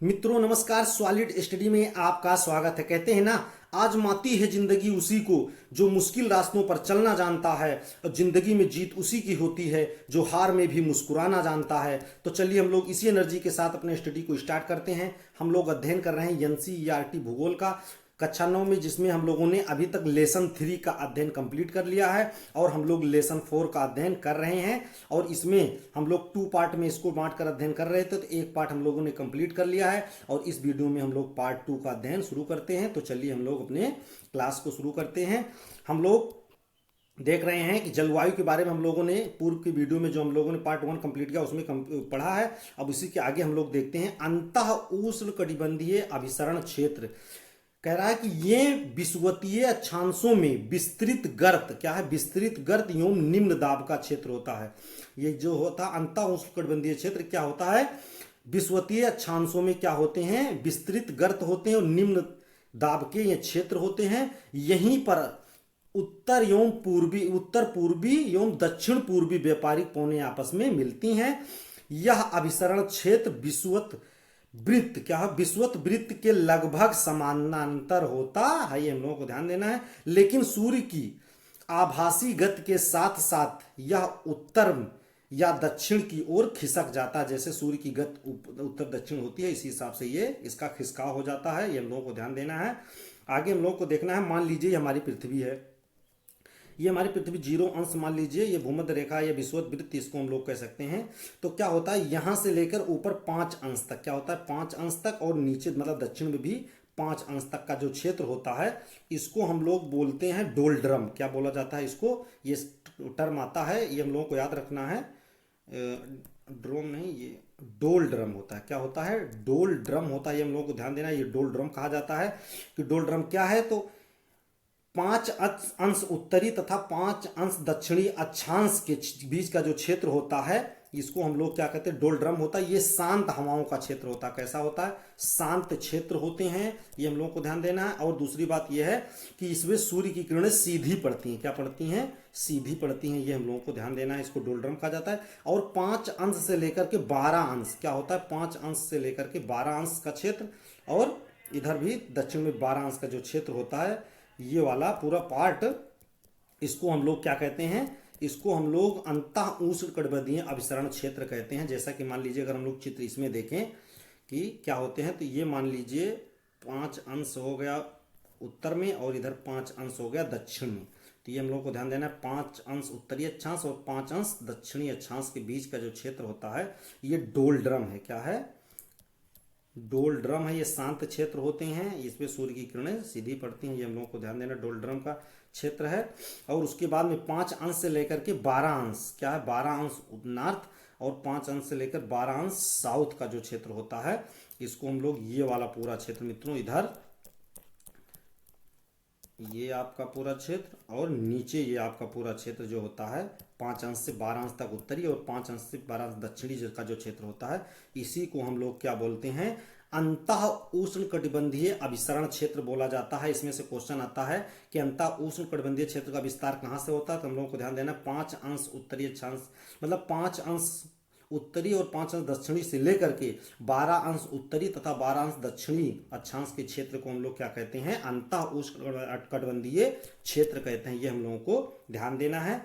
मित्रों नमस्कार। Solid study में आपका स्वागत है। कहते हैं ना, आजमाती है जिंदगी उसी को जो मुश्किल रास्तों पर चलना जानता है, और जिंदगी में जीत उसी की होती है जो हार में भी मुस्कुराना जानता है। तो चलिए हम लोग इसी एनर्जी के साथ अपने स्टडी को स्टार्ट करते हैं। हम लोग अध्ययन कर रहे हैं एनसीईआरटी भूगोल का कक्षा 9 में, जिसमें हम लोगों ने अभी तक लेसन 3 का अध्ययन कंप्लीट कर लिया है और हम लोग लेसन 4 का अध्ययन कर रहे हैं। और इसमें हम लोग 2 पार्ट में इसको बांट कर अध्ययन कर रहे थे, तो एक पार्ट हम लोगों ने कंप्लीट कर लिया है और इस वीडियो में हम लोग पार्ट 2 का अध्ययन शुरू करते हैं। तो चलिए हम लोग अपने क्लास को शुरू करते हैं। हम लोग देख रहे हैं कि जलवायु के बारे में हम लोगों ने पूर्व की वीडियो में जो हम लोगों ने पार्ट 1 कंप्लीट किया उसमें पढ़ा है। अब उसी के आगे हम लोग देखते हैं अंतः उष्णकटिबंधीय अभिसरण क्षेत्र। कह रहा है कि ये विषुवतीय अक्षांशों में विस्तृत गर्त, क्या है, विस्तृत गर्त एवं निम्न दाब का क्षेत्र होता है। ये जो होता है अंतः उष्णकटिबंधीय क्षेत्र क्या होता है, विषुवतीय अक्षांशों में क्या होते हैं, विस्तृत गर्त होते हैं और निम्न दाब के ये क्षेत्र होते हैं। यहीं पर उत्तर पूर्वी एवं दक्षिण पूर्वी व्यापारिक पौने आपस में मिलती हैं। यह अभिसरण क्षेत्र विषुवत वृत्त, क्या है, विषुवत वृत्त के लगभग समानांतर होता है। ये हम लोगों को ध्यान देना है। लेकिन सूर्य की आभासी गति के साथ साथ यह उत्तर या दक्षिण की ओर खिसक जाता है। जैसे सूर्य की गति उत्तर दक्षिण होती है, इसी हिसाब से ये इसका खिसकाव हो जाता है। ये हम लोगों को ध्यान देना है। आगे हम लोगों को देखना है, मान लीजिए हमारी पृथ्वी है, ये हमारी पृथ्वी 0 अंश मान लीजिए, ये भूमध्य रेखा या विषुवत वृत्त इसको हम लोग कह सकते हैं। तो क्या होता है, यहां से लेकर ऊपर 5 अंश तक, क्या होता है, 5 अंश तक, और नीचे मतलब दक्षिण में भी 5 अंश तक का जो क्षेत्र होता है, इसको हम लोग बोलते हैं डोल्ड्रम। क्या बोला जाता है इसको, ये टर्म आता है, ये हम लोगों को याद रखना है। ड्रोम नहीं, ये डोल्ड्रम होता है। क्या होता है, डोल्ड्रम होता है। ये हम लोगों को ध्यान देना है, ये डोल्ड्रम कहा जाता है। कि डोल्ड्रम क्या है, तो 5 अंश उत्तरी तथा 5 अंश दक्षिणी अक्षांश के बीच का जो क्षेत्र होता है, इसको हम लोग क्या कहते हैं, डोल्ड्रम होता है। ये शांत हवाओं का क्षेत्र होता है। कैसा होता है, शांत क्षेत्र होते हैं। ये हम लोगों को ध्यान देना है। और दूसरी बात यह है कि इसमें सूर्य की किरणें सीधी पड़ती हैं। क्या पड़ती हैं, सीधी पड़ती हैं। ये हम लोगों को ध्यान देना है, इसको डोल्ड्रम कहा जाता है। और 5 अंश से लेकर के 12 अंश, क्या होता है, 5 अंश से लेकर के 12 अंश का क्षेत्र, और इधर भी दक्षिण में 12 अंश का जो क्षेत्र होता है, ये वाला पूरा पार्ट, इसको हम लोग क्या कहते हैं, इसको हम लोग अंतः उष्णकटिबंधीय अभिसरण क्षेत्र कहते हैं। जैसा कि मान लीजिए अगर हम लोग चित्र इसमें देखें कि क्या होते हैं, तो ये मान लीजिए 5 अंश हो गया उत्तर में और इधर 5 अंश हो गया दक्षिण में। तो ये हम लोग को ध्यान देना है, 5 अंश उत्तरी अक्षांश और 5 अंश दक्षिणी अक्षांश के बीच का जो क्षेत्र होता है, ये डोल्ड्रम है। क्या है, डोल्ड्रम है। ये शांत क्षेत्र होते हैं, इसमें सूर्य की किरणें सीधी पड़ती हैं। ये हम लोगों को ध्यान देना, डोल्ड्रम का क्षेत्र है। और उसके बाद में 5 अंश से लेकर के 12 अंश, क्या है, 12 अंश नॉर्थ और 5 अंश से लेकर 12 अंश साउथ का जो क्षेत्र होता है, इसको हम लोग ये वाला पूरा क्षेत्र, मित्रों इधर ये आपका पूरा क्षेत्र और नीचे ये आपका पूरा क्षेत्र जो होता है, 5 अंश से 12 अंश तक उत्तरी और 5 अंश से 12 अंश दक्षिणी का जो क्षेत्र होता है, इसी को हम लोग क्या बोलते हैं, अंतः उष्णकटिबंधीय अभिसरण क्षेत्र बोला जाता है। इसमें से क्वेश्चन आता है कि अंतः उष्णकटिबंधीय क्षेत्र का विस्तार कहाँ से होता है, तो हम लोगों को ध्यान देना, 5 अंश उत्तरी अक्षांश, मतलब 5 अंश उत्तरी और 5 अंश दक्षिणी से लेकर के 12 अंश उत्तरी तथा 12 अंश दक्षिणी अक्षांश के क्षेत्र को हम लोग क्या कहते हैं, अंतः उष्णकटिबंधीय क्षेत्र कहते हैं। ये हम लोगों को ध्यान देना है।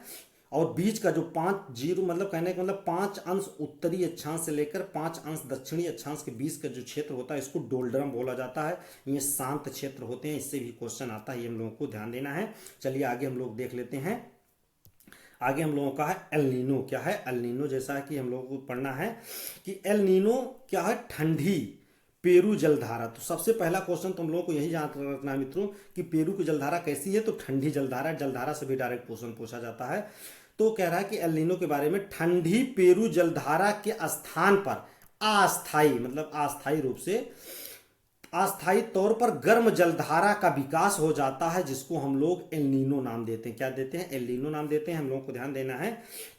और बीच का जो 5 मतलब कहने का मतलब 5 अंश उत्तरी अक्षांश से लेकर 5 अंश दक्षिणी अक्षांश के बीच का जो क्षेत्र होता है, इसको डोल्ड्रम बोला जाता है। ये शांत क्षेत्र होते हैं, इससे भी क्वेश्चन आता है, ये हम लोगों को ध्यान देना है। चलिए आगे हम लोग देख लेते हैं। आगे हम लोगों का है एल नीनो। क्या है, एल नीनो, जैसा कि हम लोगों को पढ़ना है कि एल नीनो क्या है, ठंडी पेरू जलधारा। तो सबसे पहला क्वेश्चन तो हम लोगों को यही जान रखना है मित्रों कि पेरू की जलधारा कैसी है, तो ठंडी जलधारा। जलधारा से भी डायरेक्ट क्वेश्चन पूछा जाता है। तो कह रहा है कि एल नीनो के बारे में, ठंडी पेरू जलधारा के स्थान पर अस्थायी, मतलब अस्थायी रूप से, अस्थायी तौर पर गर्म जलधारा का विकास हो जाता है, जिसको हम लोग एल नीनो नाम देते हैं। क्या देते हैं, एल नीनो नाम देते हैं। हम लोगों को ध्यान देना है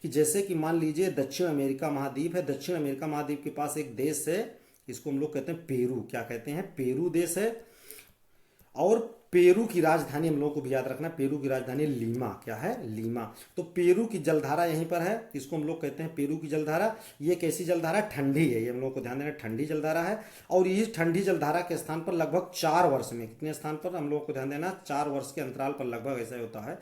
कि जैसे कि मान लीजिए दक्षिण अमेरिका महाद्वीप है, दक्षिण अमेरिका महाद्वीप के पास एक देश है, इसको हम लोग कहते हैं पेरू। क्या कहते हैं, पेरू देश है। और पेरू की राजधानी हम लोगों को भी याद रखना, पेरू की राजधानी लीमा। क्या है? लीमा। तो पेरू की जलधारा यहीं पर है, इसको हम लोग कहते हैं पेरू की जलधारा। ये कैसी जलधारा? ठंडी है, ये हम लोग को ध्यान देना, ठंडी जलधारा है। और इस ठंडी जलधारा के स्थान पर लगभग 4 वर्ष में, कितने स्थान पर हम लोग को ध्यान देना, 4 वर्ष के अंतराल पर लगभग ऐसा होता है।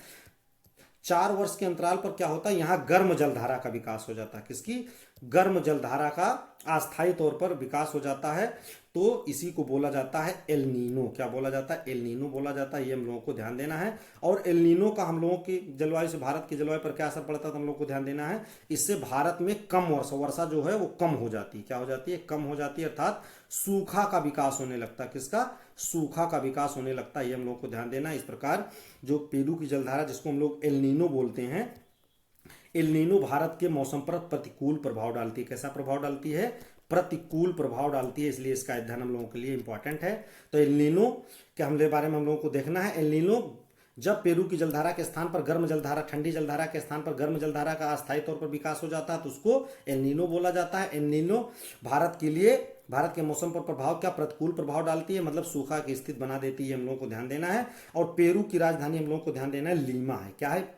4 वर्ष के अंतराल पर क्या होता है, यहाँ गर्म जलधारा का विकास हो जाता है। किसकी? गर्म जलधारा का अस्थायी तौर पर विकास हो जाता है। तो इसी को बोला जाता है एल नीनो। क्या बोला जाता है? एल नीनो बोला जाता है। ये हम लोगों को ध्यान देना है। और एल नीनो का हम लोगों की जलवायु से भारत की जलवायु पर क्या असर पड़ता है, तो हम लोग को ध्यान देना है। इससे भारत में कम वर्षा जो है वो कम हो जाती है। क्या हो जाती है? कम हो जाती है, अर्थात सूखा का विकास होने लगता है। किसका? सूखा का विकास होने लगता है। ये हम लोग को ध्यान देना है। इस प्रकार जो पेरू की जलधारा, जिसको हम लोग एल नीनो बोलते हैं, एल नीनो भारत के मौसम पर प्रतिकूल प्रभाव डालती है। कैसा प्रभाव डालती है? प्रतिकूल प्रभाव डालती है। इसलिए इसका अध्ययन हम लोगों के लिए इंपॉर्टेंट है। तो एल नीनो के हमले बारे में हम लोगों को देखना है। एल नीनो जब पेरू की जलधारा के स्थान पर गर्म जलधारा, ठंडी जलधारा के स्थान पर गर्म जलधारा का अस्थायी तौर पर विकास हो जाता है, तो उसको एल नीनो बोला जाता है। एल नीनो भारत के लिए, भारत के मौसम पर प्रभाव, क्या प्रतिकूल प्रभाव डालती है, मतलब सूखा की स्थिति बना देती है। हम लोगों को ध्यान देना है। और पेरू की राजधानी हम लोगों को ध्यान देना है लीमा है। क्या है?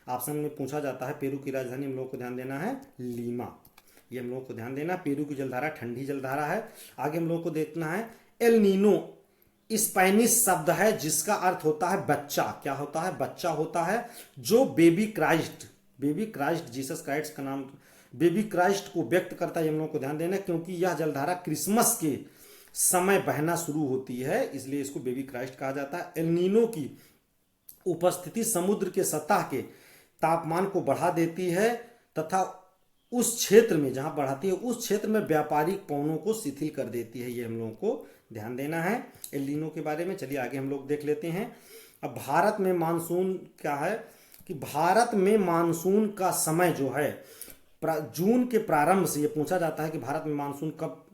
ऑप्शन में पूछा जाता है, पेरू की राजधानी हम लोगों को ध्यान देना है लीमा। ये हम लोगों को ध्यान देना। पेरू की जलधारा ठंडी जलधारा है। आगे हम लोगों को देखना है, एल नीनो स्पेनिश शब्द है जिसका अर्थ होता है बच्चा। क्या होता है? बच्चा होता है। जो बेबी क्राइस्ट जीसस क्राइस्ट का नाम, बेबी क्राइस्ट को व्यक्त करता है। हम लोगों को ध्यान देना, क्योंकि यह जलधारा क्रिसमस के समय बहना शुरू होती है, इसलिए इसको बेबी क्राइस्ट कहा जाता है। एल नीनो की उपस्थिति समुद्र के सतह के तापमान को बढ़ा देती है तथा उस क्षेत्र में, जहां बढ़ाती है, उस क्षेत्र में व्यापारिक पवनों को शिथिल कर देती है। ये हम लोगों को ध्यान देना है एल नीनो के बारे में। चलिए आगे हम लोग देख लेते हैं। अब भारत में मानसून क्या है, कि भारत में मानसून का समय जो है जून के प्रारंभ से, ये पूछा जाता है कि भारत में मानसून कब,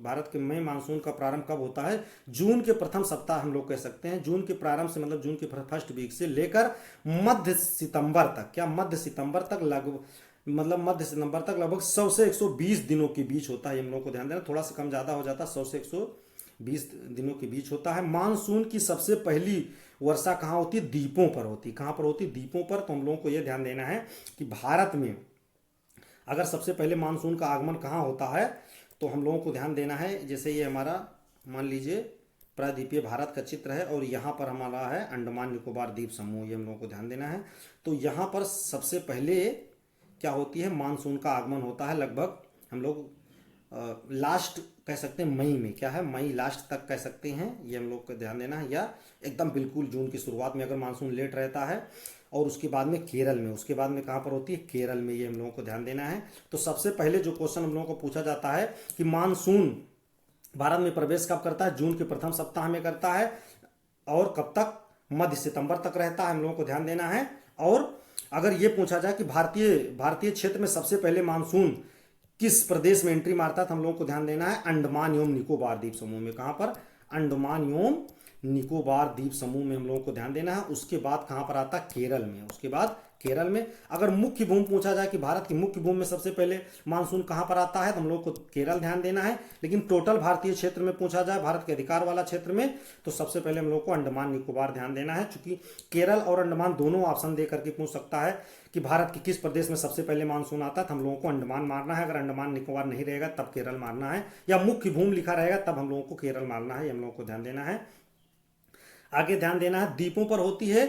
भारत के में मानसून का प्रारंभ कब होता है? जून के प्रथम सप्ताह हम लोग कह सकते हैं। जून के प्रारंभ से मतलब जून के फर्स्ट वीक से लेकर मध्य सितंबर तक, क्या मध्य सितंबर तक मध्य सितंबर तक लगभग 100 से 120 दिनों के बीच होता है। हम लोग को ध्यान देना, थोड़ा सा कम ज्यादा हो जाता है, 100 से 120 दिनों के बीच होता है। मानसून की सबसे पहली वर्षा कहाँ होती है? द्वीपों पर होती है। कहाँ पर होती है? द्वीपों पर। तो हम लोगों को यह ध्यान देना है कि भारत में अगर सबसे पहले मानसून का आगमन कहाँ होता है, तो हम लोगों को ध्यान देना है, जैसे ये हमारा मान लीजिए प्रायद्वीपीय भारत का चित्र है और यहाँ पर हमारा है अंडमान निकोबार द्वीप समूह। ये हम लोगों को ध्यान देना है। तो यहाँ पर सबसे पहले क्या होती है? मानसून का आगमन होता है लगभग हम लोग लास्ट कह सकते हैं मई में। क्या है? मई लास्ट तक कह सकते हैं। ये हम लोग को ध्यान देना है। या एकदम बिल्कुल जून की शुरुआत में अगर मानसून लेट रहता है। और उसके बाद में केरल में, उसके बाद में कहाँ पर होती है? केरल में। ये हम लोगों को ध्यान देना है। तो सबसे पहले जो क्वेश्चन हम लोगों को पूछा जाता है कि मानसून भारत में प्रवेश कब करता है? जून के प्रथम सप्ताह में करता है। और कब तक? मध्य सितंबर तक रहता है। हम लोगों को ध्यान देना है। और अगर ये पूछा जाए कि भारतीय क्षेत्र में सबसे पहले मानसून किस प्रदेश में एंट्री मारता है, तो हम लोगों को ध्यान देना है अंडमान एवं निकोबार द्वीप समूह में। कहां पर? अंडमान एवं निकोबार द्वीप समूह में हम लोगों को ध्यान देना है। उसके बाद कहां पर आता है? केरल में। उसके बाद केरल में। अगर मुख्य भूमि पूछा जाए कि भारत की मुख्य भूमि में सबसे पहले मानसून कहां पर आता है, तो हम लोग को केरल ध्यान देना है। लेकिन टोटल भारतीय क्षेत्र में पूछा जाए, भारत के अधिकार वाला क्षेत्र में, तो सबसे पहले हम लोग को अंडमान निकोबार ध्यान देना है। चूंकि केरल और अंडमान दोनों ऑप्शन दे करके पूछ सकता है कि भारत के किस प्रदेश में सबसे पहले मानसून आता है, तो हम लोगों को अंडमान मारना है। अगर अंडमान निकोबार नहीं रहेगा तब केरल मारना है, या मुख्य भूमि लिखा रहेगा तब हम लोगों को केरल मारना है। ये हम लोगों को ध्यान देना है। आगे ध्यान देना है, द्वीपों पर होती है।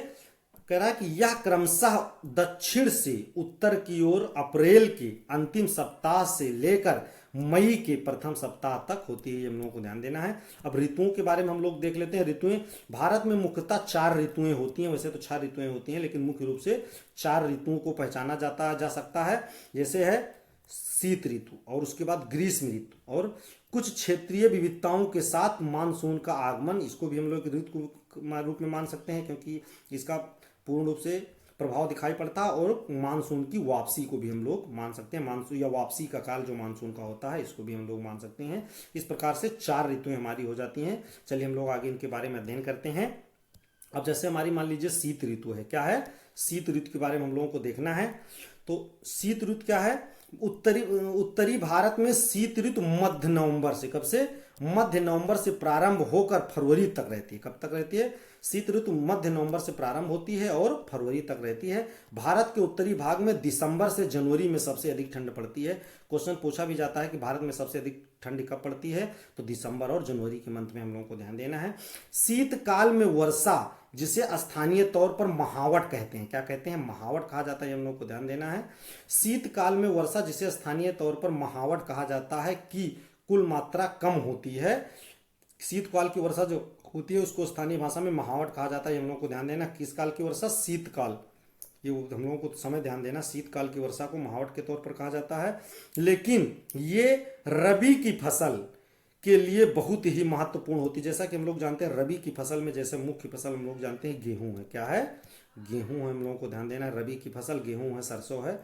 कह रहा है कि यह क्रमशः दक्षिण से उत्तर की ओर अप्रैल के अंतिम सप्ताह से लेकर मई के प्रथम सप्ताह तक होती है। ये हम लोगों को ध्यान देना है। अब ऋतुओं के बारे में हम लोग देख लेते हैं। ऋतुएं भारत में मुख्यतः 4 ऋतुएं होती हैं। वैसे तो 6 ऋतुएं होती हैं, लेकिन मुख्य रूप से 4 ऋतुओं को पहचाना जा सकता है। जैसे है शीत ऋतु, और उसके बाद ग्रीष्म ऋतु, और कुछ क्षेत्रीय विविधताओं के साथ मानसून का आगमन। इसको भी हम लोग ऋतु रूप में मान सकते हैं, क्योंकि इसका पूर्ण रूप से प्रभाव दिखाई पड़ता है। और मानसून की वापसी को भी हम लोग मान सकते हैं। मानसून या वापसी का काल जो मानसून का होता है, इसको भी हम लोग मान सकते हैं। इस प्रकार से 4 ऋतुएं हमारी हो जाती हैं। चलिए हम लोग आगे इनके बारे में अध्ययन करते हैं। अब जैसे हमारी मान लीजिए शीत ऋतु है। क्या है? शीत ऋतु के बारे में हम लोगों को देखना है। तो शीत ऋतु क्या है? उत्तरी भारत में शीत ऋतु मध्य नवंबर से, कब से, मध्य नवंबर से प्रारंभ होकर फरवरी तक रहती है। कब तक रहती है? शीत ऋतु मध्य नवंबर से प्रारंभ होती है और फरवरी तक रहती है। भारत के उत्तरी भाग में दिसंबर से जनवरी में सबसे अधिक ठंड पड़ती है। क्वेश्चन पूछा भी जाता है कि भारत में सबसे अधिक ठंड कब पड़ती है, तो दिसंबर और जनवरी के मंथ में हम लोगों को ध्यान देना है। शीतकाल में वर्षा, जिसे स्थानीय तौर पर महावट कहते हैं, क्या कहते हैं? महावट कहा जाता है, हम लोग को ध्यान देना है। शीतकाल में वर्षा, जिसे स्थानीय तौर पर महावट कहा जाता है, की कुल मात्रा कम होती है। शीतकाल की वर्षा जो होती है उसको स्थानीय भाषा में महावट कहा जाता है, हम लोग को ध्यान देना। किस काल की वर्षा? शीतकाल। ये हम लोगों को समय ध्यान देना, शीतकाल की वर्षा को महावट के तौर पर कहा जाता है। लेकिन ये रबी की फसल के लिए बहुत ही महत्वपूर्ण होती है। जैसा कि हम लोग जानते हैं रबी की फसल में जैसे मुख्य फसल हम लोग जानते हैं गेहूं है। क्या है? गेहूं है, हम लोगों को ध्यान देना है। रबी की फसल गेहूं है, सरसों है।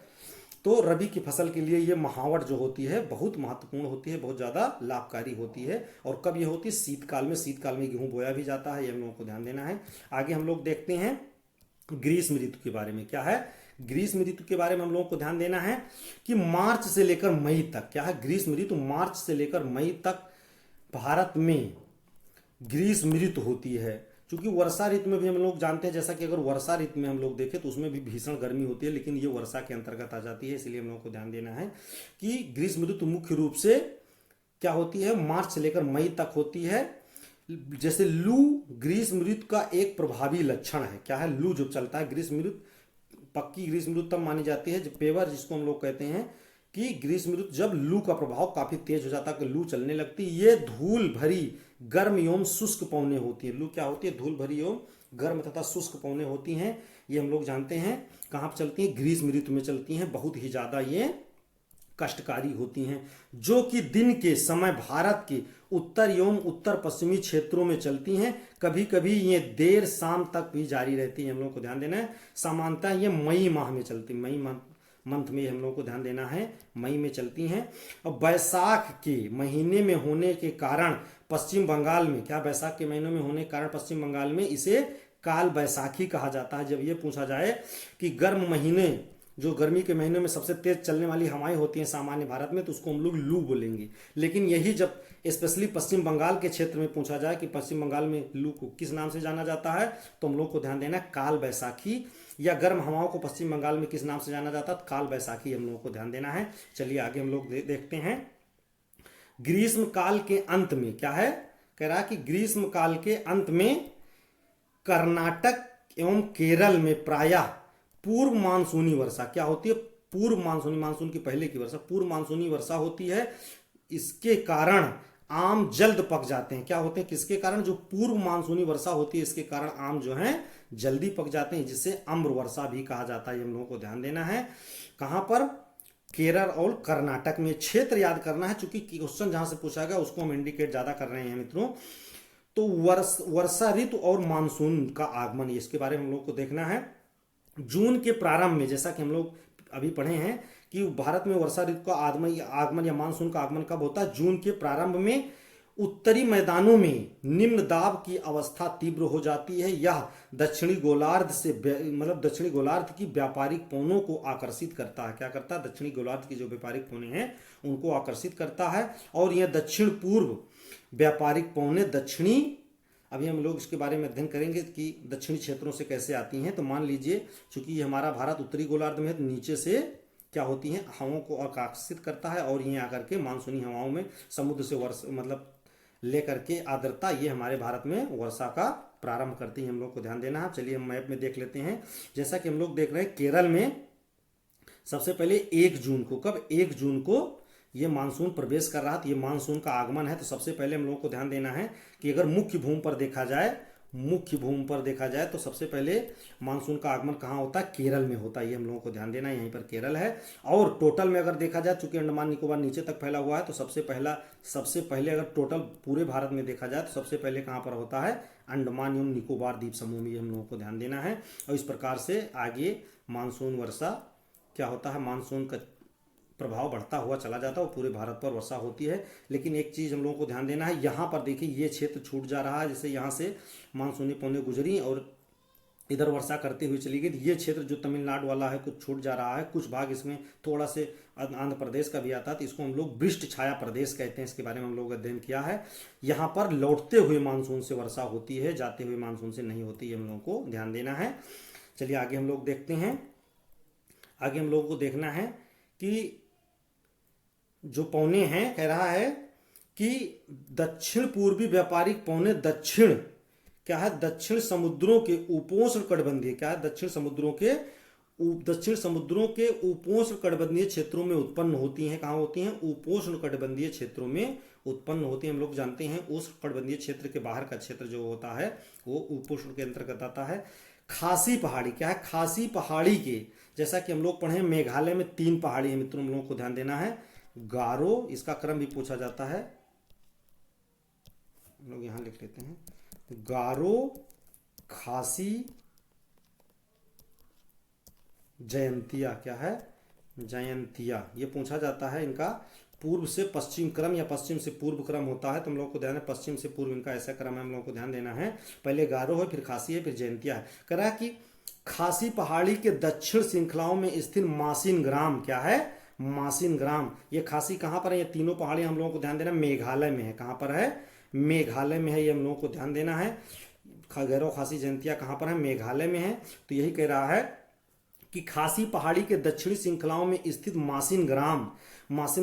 तो रबी की फसल के लिए ये महावट जो होती है बहुत महत्वपूर्ण होती है, बहुत ज़्यादा लाभकारी होती है। और कब ये होती है? शीतकाल में। शीतकाल में गेहूं बोया भी जाता है, ये हम लोगों को ध्यान देना है। आगे हम लोग देखते हैं ग्रीष्म ऋतु के बारे में। क्या है? ग्रीष्म ऋतु के बारे में हम लोगों को ध्यान देना है कि मार्च से लेकर मई तक, क्या है? ग्रीष्म ऋतु मार्च से लेकर मई तक भारत में ग्रीष्म ऋतु होती है। क्योंकि वर्षा ऋतु में भी हम लोग जानते हैं, जैसा कि अगर वर्षा ऋतु में हम लोग देखें तो उसमें भी भीषण गर्मी होती है, लेकिन ये वर्षा के अंतर्गत आ जाती है। इसलिए हम लोग को ध्यान देना है कि ग्रीष्म ऋतु मुख्य रूप से क्या होती है? मार्च से लेकर मई तक होती है। जैसे लू ग्रीष्म ऋतु का एक प्रभावी लक्षण है। क्या है? लू जो चलता है ग्रीष्म ऋतु, पक्की ग्रीष्म ऋतु तब मानी जाती है जब पेवर, जिसको हम लोग कहते हैं कि ग्रीष्म ऋतु जब लू का प्रभाव काफी तेज हो जाता है, कि लू चलने लगती है। ये धूल भरी गर्म एवं शुष्क पवने होती है। लू क्या होती है? धूल भरी एवं गर्म तथा शुष्क पवने होती हैं। ये हम लोग जानते हैं कहाँ पर चलती हैं? ग्रीष्म ऋतु में चलती हैं। बहुत ही ज्यादा ये कष्टकारी होती हैं, जो कि दिन के समय भारत के उत्तर एवं उत्तर पश्चिमी क्षेत्रों में चलती हैं। कभी कभी ये देर शाम तक भी जारी रहती है, हम लोग को ध्यान देना है। सामान्यतः ये मई माह में चलती, मई मंथ में हम लोग को ध्यान देना है, मई में चलती हैं। और बैसाख के महीने में होने के कारण पश्चिम बंगाल में, क्या बैसाख के महीने में होने के कारण पश्चिम बंगाल में इसे काल बैसाखी कहा जाता है। जब ये पूछा जाए कि गर्म महीने, जो गर्मी के महीनों में सबसे तेज चलने वाली हवाएं होती हैं सामान्य भारत में, तो उसको हम लोग लू बोलेंगे। लेकिन यही जब स्पेशली पश्चिम बंगाल के क्षेत्र में पूछा जाए कि पश्चिम बंगाल में लू को किस नाम से जाना जाता है, तो हम लोग को ध्यान देना है काल बैसाखी। या गर्म हवाओं को पश्चिम बंगाल में किस नाम से जाना जाता है? काल बैसाखी, हम लोगों को ध्यान देना है। चलिए आगे हम लोग देखते हैं। ग्रीष्म काल के अंत में क्या है? कह रहा है कि ग्रीष्म काल के अंत में कर्नाटक एवं केरल में प्रायः पूर्व मानसूनी वर्षा, क्या होती है? पूर्व मानसूनी, मानसून की पहले की वर्षा, पूर्व मानसूनी वर्षा होती है। इसके कारण आम जल्द पक जाते हैं। क्या होते हैं? किसके कारण? जो पूर्व मानसूनी वर्षा होती है इसके कारण आम जो है जल्दी पक जाते हैं, जिसे अम्र वर्षा भी कहा जाता है। हम लोगों को ध्यान देना है। कहां पर? केरल और कर्नाटक में। क्षेत्र याद करना है, चूंकि क्वेश्चन जहां से पूछा गया उसको हम इंडिकेट ज्यादा कर रहे हैं मित्रों। तो वर्षा ऋतु और मानसून का आगमन, इसके बारे में हम लोग को देखना है। जून के प्रारंभ में, जैसा कि हम लोग अभी पढ़े हैं कि भारत में वर्षा ऋतु का आगमन या मानसून का आगमन कब होता है? जून के प्रारंभ में। उत्तरी मैदानों में निम्न दाब की अवस्था तीव्र हो जाती है। यह दक्षिणी गोलार्ध से दक्षिणी गोलार्ध की व्यापारिक पवनों को आकर्षित करता है। क्या करता है? दक्षिणी गोलार्ध की जो व्यापारिक पवनें हैं उनको आकर्षित करता है। और यह दक्षिण पूर्व व्यापारिक पवनें दक्षिणी, अभी हम लोग इसके बारे में अध्ययन करेंगे कि दक्षिणी क्षेत्रों से कैसे आती हैं। तो मान लीजिए चूंकि ये हमारा भारत उत्तरी गोलार्ध में है, तो नीचे से क्या होती हैं? हवाओं को आकर्षित करता है और ये आकर के मानसूनी हवाओं में समुद्र से वर्षा लेकर के आर्द्रता, ये हमारे भारत में वर्षा का प्रारंभ करती है। हम लोग को ध्यान देना है। चलिए हम मैप में देख लेते हैं। जैसा कि हम लोग देख रहे हैं केरल में सबसे पहले 1 जून को, कब? 1 जून को ये मानसून प्रवेश कर रहा है, तो ये मानसून का आगमन है। तो सबसे पहले हम लोगों को ध्यान देना है कि अगर मुख्य भूमि पर देखा जाए तो सबसे पहले मानसून का आगमन कहाँ होता है? केरल में होता है। ये हम लोगों को ध्यान देना है, यहीं पर केरल है। और टोटल में अगर देखा जाए, चूंकि अंडमान निकोबार नीचे तक फैला हुआ है, तो सबसे पहले अगर टोटल पूरे भारत में देखा जाए तो सबसे पहले कहाँ पर होता है? अंडमान एवं निकोबार द्वीप समूह में। ये हम लोगों को ध्यान देना है। और इस प्रकार से आगे मानसून वर्षा क्या होता है? मानसून का प्रभाव बढ़ता हुआ चला जाता है और पूरे भारत पर वर्षा होती है। लेकिन एक चीज़ हम लोगों को ध्यान देना है, यहाँ पर देखिए ये क्षेत्र छूट जा रहा है। जैसे यहाँ से मानसूनी पवनें गुजरी और इधर वर्षा करते हुए चली गई। ये क्षेत्र जो तमिलनाडु वाला है कुछ छूट जा रहा है, कुछ भाग इसमें थोड़ा से आंध्र प्रदेश का भी आता है, तो इसको हम लोग वृष्ट छाया प्रदेश कहते हैं। इसके बारे में हम लोग अध्ययन किया है। यहाँ पर लौटते हुए मानसून से वर्षा होती है, जाते हुए मानसून से नहीं होती है, हम लोगों को ध्यान देना है। चलिए आगे हम लोग देखते हैं। आगे हम लोगों को देखना है कि जो पौने हैं, कह रहा है कि दक्षिण पूर्वी व्यापारिक पौने दक्षिण क्या है, दक्षिण समुद्रों के उपोष्ण कटिबंधीय क्या है, दक्षिण समुद्रों के उपोष्ण कटिबंधीय क्षेत्रों में उत्पन्न होती हैं। कहाँ होती हैं? उपोष्ण कटिबंधीय क्षेत्रों में उत्पन्न होती हैं। हम लोग जानते हैं उष्ण कटिबंधीय क्षेत्र के बाहर का क्षेत्र जो होता है वो उपोष्ण के अंतर्गत आता है। खासी पहाड़ी क्या है, खासी पहाड़ी के, जैसा कि हम लोग पढ़े मेघालय में 3 पहाड़ी है मित्रों, हम लोगों को ध्यान देना है। गारो, इसका क्रम भी पूछा जाता है, हम लोग यहां लिख लेते हैं। गारो, खासी, जयंतिया क्या है, जयंतिया, ये पूछा जाता है। इनका पूर्व से पश्चिम क्रम या पश्चिम से पूर्व क्रम होता है, तो हम लोग को ध्यान है पश्चिम से पूर्व इनका ऐसा क्रम है, हम लोग को ध्यान देना है। पहले गारो है, फिर खासी है, फिर जयंतिया है। कह रहा है कि खासी पहाड़ी के दक्षिण श्रृंखलाओं में स्थित मासिन ग्राम क्या है, मासिन ग्राम। ये खासी कहाँ पर है? ये तीनों पहाड़ियां हम लोगों को ध्यान देना मेघालय में है। कहाँ पर है? मेघालय में है, ये हम लोगों को ध्यान देना है। गैरो, खासी, जयंतिया कहाँ पर है? मेघालय में है। तो यही कह रहा है कि खासी पहाड़ी के दक्षिणी श्रृंखलाओं में स्थित मासिन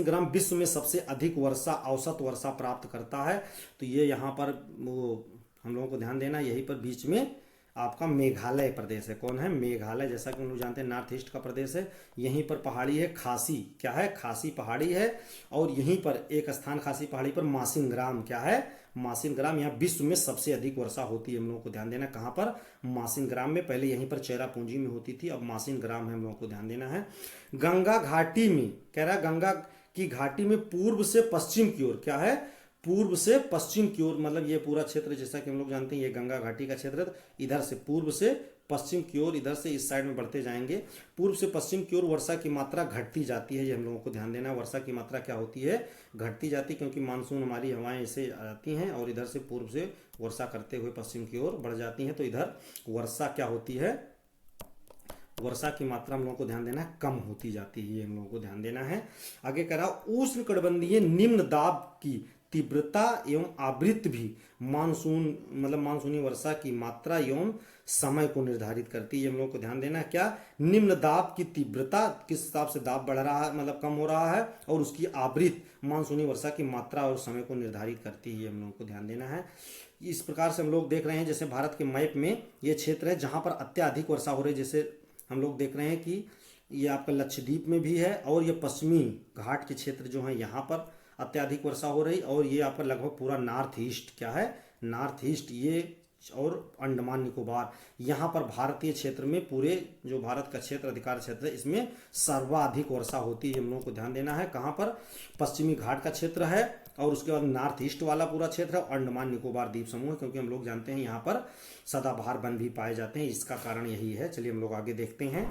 ग्राम विश्व में सबसे अधिक वर्षा, औसत वर्षा प्राप्त करता है। तो ये यहाँ पर वो हम लोगों को ध्यान देना, यहीं पर बीच में आपका मेघालय प्रदेश है। कौन है? मेघालय। जैसा कि हम लोग जानते हैं नॉर्थ ईस्ट का प्रदेश है। यहीं पर पहाड़ी है खासी, क्या है, खासी पहाड़ी है। और यहीं पर एक स्थान खासी पहाड़ी पर मासिन ग्राम क्या है, मासिन ग्राम। यहाँ विश्व में सबसे अधिक वर्षा होती है, हम लोगों को ध्यान देना। कहाँ पर? मासिन ग्राम में। पहले यहीं पर चेरापूंजी में होती थी, अब मासिन ग्राम है, हम लोगों को ध्यान देना है। गंगा घाटी में, कह रहा है गंगा की घाटी में पूर्व से पश्चिम की ओर क्या है, पूर्व से पश्चिम की ओर, मतलब ये पूरा क्षेत्र जैसा कि हम लोग जानते हैं ये गंगा घाटी का क्षेत्र, इधर से पूर्व से पश्चिम की ओर, इधर से इस साइड में बढ़ते जाएंगे। पूर्व से पश्चिम की ओर वर्षा की मात्रा घटती जाती है, ये हम लोगों को ध्यान देना। वर्षा की मात्रा क्या होती है? घटती जाती है, क्योंकि मानसून हमारी हवाएं ऐसे आती हैं और इधर से पूर्व से वर्षा करते हुए पश्चिम की ओर बढ़ जाती हैं। तो इधर वर्षा क्या होती है, वर्षा की मात्रा हम लोगों को ध्यान देना है कम होती जाती है, ये हम लोगों को ध्यान देना है। आगे कह रहा उष्ण कटिबंधीय निम्न दाब की तीव्रता एवं आवृत्ति भी मानसूनी वर्षा की मात्रा एवं समय को निर्धारित करती है, हम लोगों को ध्यान देना है। क्या? निम्न दाब की तीव्रता, किस हिसाब से दाब बढ़ रहा है, मतलब कम हो रहा है, और उसकी आवृत्ति मानसूनी वर्षा की मात्रा और समय को निर्धारित करती है, हम लोगों को ध्यान देना है। इस प्रकार से हम लोग देख रहे हैं, जैसे भारत के मैप में ये क्षेत्र है जहां पर अत्याधिक वर्षा हो रही है। जैसे हम लोग देख रहे हैं कि ये आपका लक्षद्वीप में भी है, और ये पश्चिमी घाट के क्षेत्र जो है यहाँ पर अत्याधिक वर्षा हो रही, और ये यहाँ पर लगभग पूरा नॉर्थ ईस्ट क्या है, नॉर्थ ईस्ट ये, और अंडमान निकोबार, यहाँ पर भारतीय क्षेत्र में पूरे जो भारत का क्षेत्र अधिकार क्षेत्र है इसमें सर्वाधिक वर्षा होती है, हम लोगों को ध्यान देना है। कहाँ पर? पश्चिमी घाट का क्षेत्र है, और उसके बाद नॉर्थ ईस्ट वाला पूरा क्षेत्र है, अंडमान निकोबार द्वीप समूह है, क्योंकि हम लोग जानते हैं यहाँ पर सदाबहार वन भी पाए जाते हैं, इसका कारण यही है। चलिए हम लोग आगे देखते हैं।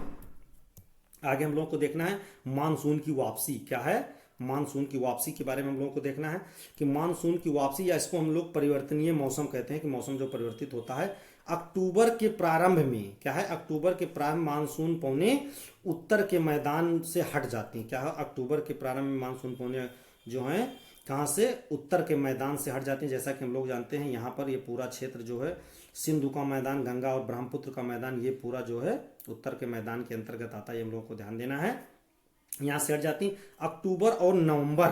आगे हम लोग को देखना है मानसून की वापसी क्या है, मानसून की वापसी के बारे में हम लोगों को देखना है कि मानसून की वापसी, या इसको हम लोग परिवर्तनीय मौसम कहते हैं, कि मौसम जो परिवर्तित होता है अक्टूबर के प्रारंभ में क्या है, अक्टूबर के प्रारंभ मानसून पौने उत्तर के मैदान से हट जाती है। क्या है? अक्टूबर के प्रारंभ में मानसून पौने जो है कहाँ से, उत्तर के मैदान से हट जाती हैं। जैसा कि हम लोग जानते हैं यहाँ पर ये पूरा क्षेत्र जो है सिंधु का मैदान, गंगा और ब्रह्मपुत्र का मैदान, ये पूरा जो है उत्तर के मैदान के अंतर्गत आता है, ये हम लोगों को ध्यान देना है। यहाँ से हट जाती। अक्टूबर और नवंबर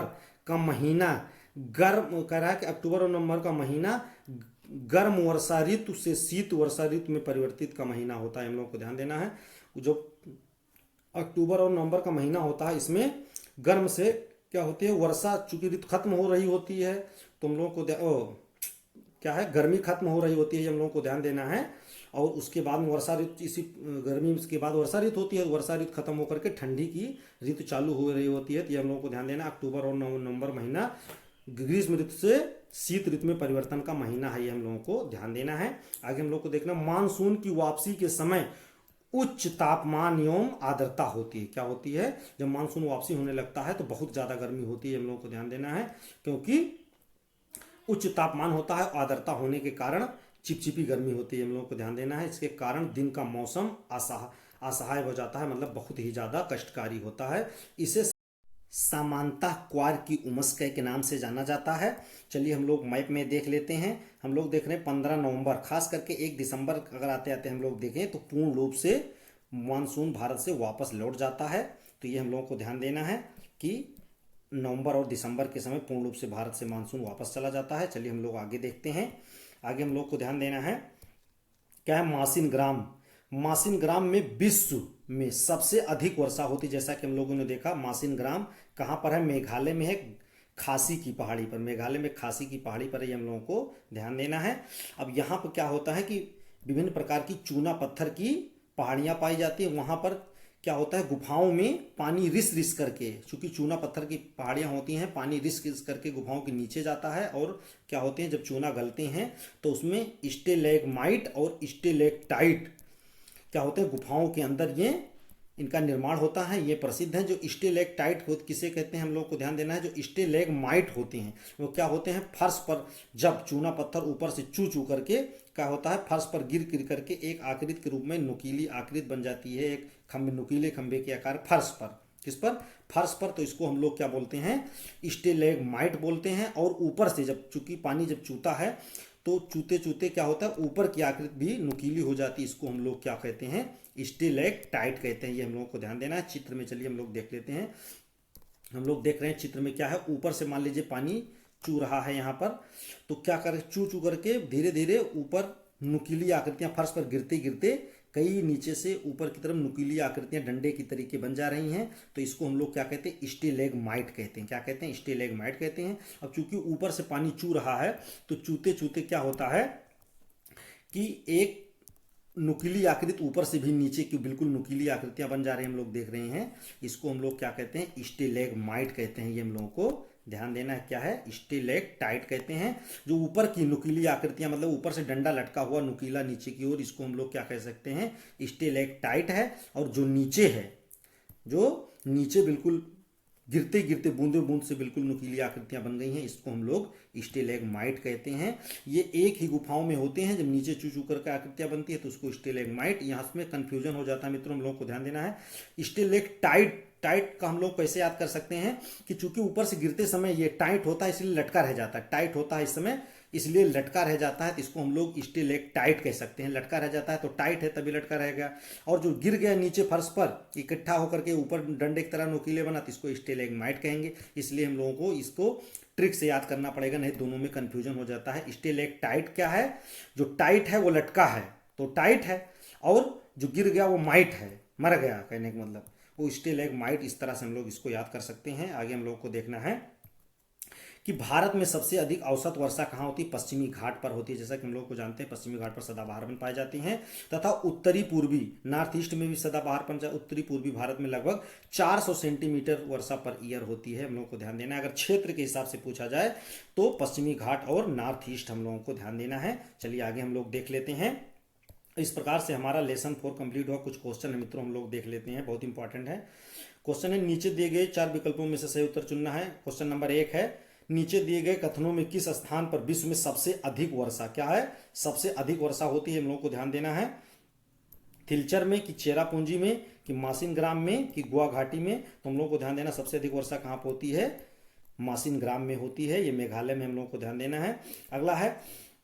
का महीना गर्म, कह रहा है कि अक्टूबर और नवंबर का महीना गर्म वर्षा ऋतु से शीत वर्षा ऋतु में परिवर्तित का महीना होता है, हम लोग को ध्यान देना है। जो अक्टूबर और नवंबर का महीना होता है इसमें गर्म से क्या होती है, वर्षा चूंकि ऋतु खत्म हो रही होती है, तो हम लोगों को क्या है, गर्मी खत्म हो रही होती है, हम लोगों को ध्यान देना है। और उसके बाद में वर्षा ऋतु, इसी गर्मी के बाद वर्षा ऋतु होती है, वर्षा ऋतु खत्म होकर के ठंडी की ऋतु चालू हो रही होती है, तो ये हम लोगों को ध्यान देना। अक्टूबर और नवंबर महीना ग्रीष्म ऋतु से शीत ऋतु में परिवर्तन का महीना है, ये हम लोगों को ध्यान देना है। आगे हम लोग को देखना मानसून की वापसी के समय उच्च तापमान एवं आर्द्रता होती है। क्या होती है? जब मानसून वापसी होने लगता है तो बहुत ज्यादा गर्मी होती है, हम लोगों को ध्यान देना है, क्योंकि उच्च तापमान होता है, आर्द्रता होने के कारण चिपचिपी गर्मी होती है, हम लोगों को ध्यान देना है। इसके कारण दिन का मौसम असहाय हो जाता है, मतलब बहुत ही ज़्यादा कष्टकारी होता है। इसे सामान्यतः क्वार की उमस के नाम से जाना जाता है। चलिए हम लोग मैप में देख लेते हैं। हम लोग देख रहे हैं 15 नवंबर, खास करके 1 दिसंबर अगर आते आते हम लोग देखें तो पूर्ण रूप से मानसून भारत से वापस लौट जाता है। तो ये हम लोगों को ध्यान देना है कि नवंबर और दिसंबर के समय पूर्ण रूप से भारत से मानसून वापस चला जाता है। चलिए हम लोग आगे देखते हैं। आगे हम लोग को ध्यान देना है क्या है, मासिन ग्राम। मासिन ग्राम में विश्व में सबसे अधिक वर्षा होती, जैसा कि हम लोगों ने देखा। मासिन ग्राम कहाँ पर है, मेघालय में है, खासी की पहाड़ी पर। मेघालय में खासी की पहाड़ी पर ये हम लोगों को ध्यान देना है। अब यहाँ पर क्या होता है कि विभिन्न प्रकार की चूना पत्थर की पहाड़ियाँ पाई जाती हैं। वहाँ पर क्या होता है, गुफाओं में पानी रिस रिस करके, चूंकि चूना पत्थर की पहाड़ियाँ होती हैं, पानी रिस रिस करके गुफाओं के नीचे जाता है। और क्या होते हैं, जब चूना गलते हैं तो उसमें स्टेलेगमाइट और स्टेलेक्टाइट क्या होते हैं, गुफाओं के अंदर ये इनका निर्माण होता है। ये प्रसिद्ध है। जो स्टेलेक्टाइट किसे कहते हैं, हम लोग को ध्यान देना है। जो स्टेलेगमाइट होते हैं वो क्या होते हैं, फर्श पर जब चूना पत्थर ऊपर से चू चू करके क्या होता है, फर्श पर गिर गिर करके एक आकृति के रूप में नुकीली आकृति बन जाती है, एक खंभे, नुकीले खंभे के आकार फर्श पर। किस पर, फर्श पर। तो इसको हम लोग क्या बोलते हैं, स्टेलेगमाइट बोलते हैं। और ऊपर से जब चूंकि पानी जब चूता है तो चूते चूते क्या होता है, ऊपर की आकृति भी नुकीली हो जाती है। इसको हम लोग क्या कहते हैं, स्टेलेक्टाइट कहते हैं। ये हम लोगों को ध्यान देना है। चित्र में चलिए हम लोग देख लेते हैं। हम लोग देख रहे हैं चित्र में क्या है, ऊपर से मान लीजिए पानी चू रहा है यहाँ पर, तो क्या कर चू चू करके धीरे धीरे ऊपर नुकीली आकृतियां फर्श पर गिरते गिरते कई नीचे से ऊपर की तरफ नुकीली आकृतियां डंडे की तरीके बन जा रही हैं। तो इसको हम लोग क्या कहते हैं, स्टेलेगमाइट कहते हैं। क्या कहते हैं, स्टेलेगमाइट कहते हैं। अब चूंकि ऊपर से पानी चू रहा है तो चूते चूते क्या होता है कि एक नुकीली आकृति ऊपर से भी नीचे की बिल्कुल नुकीली आकृतियां बन जा रही हैं, हम लोग देख रहे हैं। इसको हम लोग क्या कहते हैं, स्टेलेगमाइट कहते हैं। ये हम लोगों को ध्यान देना है क्या है, स्टेलेक्टाइट कहते हैं। जो ऊपर की नुकीली आकृतियां, मतलब ऊपर से डंडा लटका हुआ नुकीला नीचे की ओर, इसको हम लोग क्या कह सकते हैं, स्टेलेक्टाइट है। और जो नीचे है, जो नीचे बिल्कुल गिरते गिरते बूंदे बूंद से बिल्कुल नुकीली आकृतियां बन गई हैं, इसको हम लोग स्टेलेगमाइट कहते हैं। ये एक ही गुफाओं में होते हैं। जब नीचे चू चू करके आकृतियां बनती है तो उसको स्टेलेगमाइट, यहाँ में कंफ्यूजन हो जाता है मित्रों, हम लोगों को ध्यान देना है। स्टेलेक्टाइट टाइट का हम लोग कैसे याद कर सकते हैं कि चूंकि ऊपर से गिरते समय ये टाइट होता है इसलिए लटका रह जाता है, टाइट होता है इस समय इसलिए लटका रह जाता है, तो इसको हम लोग स्टेलेक्टाइट कह सकते हैं। लटका रह जाता है तो टाइट है तभी लटका रहेगा। और जो गिर गया नीचे फर्श पर इकट्ठा होकर के ऊपर डंडे की तरह नुकीले बना, तो इसको स्टेलेगमाइट कहेंगे। इसलिए हम लोगों को इसको ट्रिक से याद करना पड़ेगा, नहीं दोनों में कंफ्यूजन हो जाता है। स्टेलेक्टाइट क्या है, जो टाइट है वो लटका है तो टाइट है, और जो गिर गया वो माइट है, मर गया, कहने का मतलब वो स्टेलेगमाइट। इस तरह से हम लोग इसको याद कर सकते हैं। आगे हम लोग को देखना है कि भारत में सबसे अधिक औसत वर्षा कहाँ होती है, पश्चिमी घाट पर होती है। जैसा कि हम लोग को जानते हैं पश्चिमी घाट पर सदाबहार वन पाए जाते हैं, तथा उत्तरी पूर्वी नॉर्थ ईस्ट में भी सदाबहार वन, उत्तरी पूर्वी भारत में लगभग 400 सेंटीमीटर वर्षा पर ईयर होती है। हम लोग को ध्यान देना है। अगर क्षेत्र के हिसाब से पूछा जाए तो पश्चिमी घाट और नॉर्थ ईस्ट हम लोगों को ध्यान देना है। चलिए आगे हम लोग देख लेते हैं। इस प्रकार से हमारा लेसन 4 कंप्लीट हुआ। कुछ क्वेश्चन है मित्रों, हम लोग देख लेते हैं, बहुत इंपॉर्टेंट है। क्वेश्चन है, नीचे दिए गए 4 विकल्पों में से सही उत्तर चुनना है। क्वेश्चन नंबर 1 है, नीचे दिए गए कथनों में किस स्थान पर विश्व में सबसे अधिक वर्षा, क्या है, सबसे अधिक वर्षा होती है, हम लोगों को ध्यान देना है। तिलचर में कि चेरापूंजी में कि मासिन ग्राम में कि गोवा घाटी में, तो हम लोगों को ध्यान देना सबसे अधिक वर्षा कहाँ पर होती है, मासिन ग्राम में होती है। ये मेघालय में हम लोगों को ध्यान देना है। अगला है,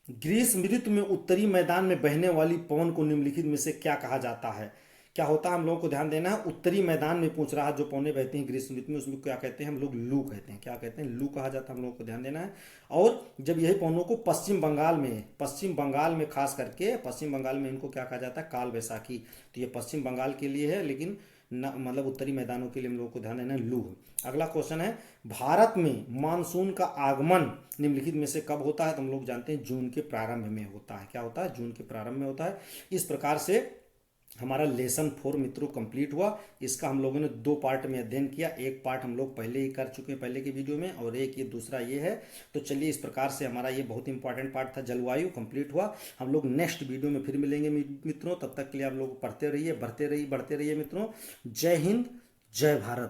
ग्रीष्म ऋतु में उत्तरी मैदान में बहने वाली पवन को निम्नलिखित में से क्या कहा जाता है। क्या होता है, हम लोगों को ध्यान देना है। उत्तरी मैदान में पूछ रहा है, जो पवनें बहती हैं ग्रीष्म ऋतु में, उसमें क्या कहते हैं हम लोग, लू कहते हैं। क्या कहते हैं, लू कहा जाता है, हम लोगों को ध्यान देना है। और जब यही पवनों को पश्चिम बंगाल में खास करके पश्चिम बंगाल में इनको क्या कहा जाता है, काल बैसाखी। तो ये पश्चिम बंगाल के लिए है, लेकिन मतलब उत्तरी मैदानों के लिए हम लोगों को ध्यान देना है, लू। अगला क्वेश्चन है, भारत में मानसून का आगमन निम्नलिखित में से कब होता है, तो हम लोग जानते हैं जून के प्रारंभ में होता है। क्या होता है, जून के प्रारंभ में होता है। इस प्रकार से हमारा लेसन 4 मित्रों कंप्लीट हुआ। इसका हम लोगों ने 2 पार्ट में अध्ययन किया। एक पार्ट हम लोग पहले ही कर चुके हैं पहले के वीडियो में, और एक ये दूसरा ये है। तो चलिए, इस प्रकार से हमारा ये बहुत इंपॉर्टेंट पार्ट था, जलवायु, कंप्लीट हुआ। हम लोग नेक्स्ट वीडियो में फिर मिलेंगे मित्रों। तब तक के लिए आप लोग पढ़ते रहिए, बढ़ते रहिए मित्रों। जय हिंद, जय भारत।